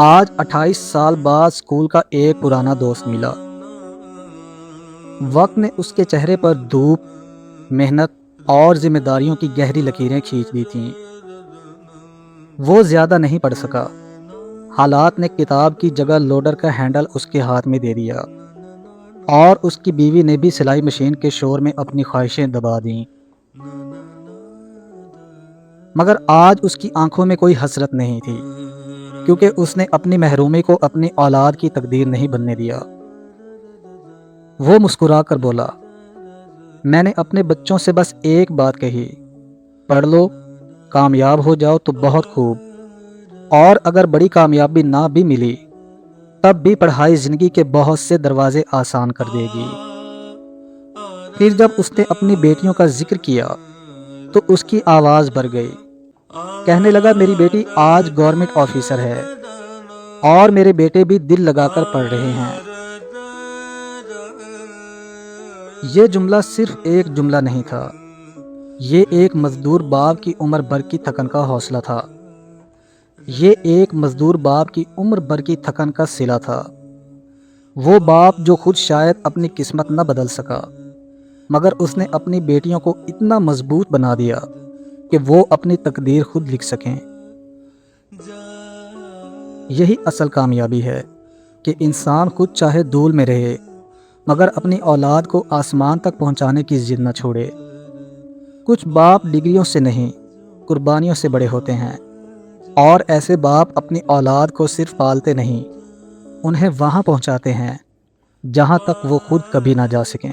آج 28 سال بعد اسکول کا ایک پرانا دوست ملا۔ وقت نے اس کے چہرے پر دھوپ، محنت اور ذمہ داریوں کی گہری لکیریں کھینچ دی تھیں۔ وہ زیادہ نہیں پڑھ سکا۔ حالات نے کتاب کی جگہ لوڈر کا ہینڈل اس کے ہاتھ میں دے دیا، اور اس کی بیوی نے بھی سلائی مشین کے شور میں اپنی خواہشیں دبا دیں۔ مگر آج اس کی آنکھوں میں کوئی حسرت نہیں تھی، کیونکہ اس نے اپنی محرومی کو اپنی اولاد کی تقدیر نہیں بننے دیا۔ وہ مسکرا کر بولا، میں نے اپنے بچوں سے بس ایک بات کہی، پڑھ لو، کامیاب ہو جاؤ تو بہت خوب، اور اگر بڑی کامیابی نہ بھی ملی تب بھی پڑھائی زندگی کے بہت سے دروازے آسان کر دے گی۔ پھر جب اس نے اپنی بیٹیوں کا ذکر کیا تو اس کی آواز بھر گئی۔ کہنے لگا، میری بیٹی آج گورنمنٹ آفیسر ہے، اور میرے بیٹے بھی دل لگا کر پڑھ رہے ہیں۔ یہ جملہ صرف ایک جملہ نہیں تھا، یہ ایک مزدور باپ کی عمر بھر کی تھکن کا حوصلہ تھا۔ یہ ایک مزدور باپ کی عمر بھر کی تھکن کا صلہ تھا۔ وہ باپ جو خود شاید اپنی قسمت نہ بدل سکا، مگر اس نے اپنی بیٹیوں کو اتنا مضبوط بنا دیا کہ وہ اپنی تقدیر خود لکھ سکیں۔ یہی اصل کامیابی ہے کہ انسان خود چاہے دھول میں رہے، مگر اپنی اولاد کو آسمان تک پہنچانے کی ضد نہ چھوڑے۔ کچھ باپ ڈگریوں سے نہیں، قربانیوں سے بڑے ہوتے ہیں، اور ایسے باپ اپنی اولاد کو صرف پالتے نہیں، انہیں وہاں پہنچاتے ہیں جہاں تک وہ خود کبھی نہ جا سکیں۔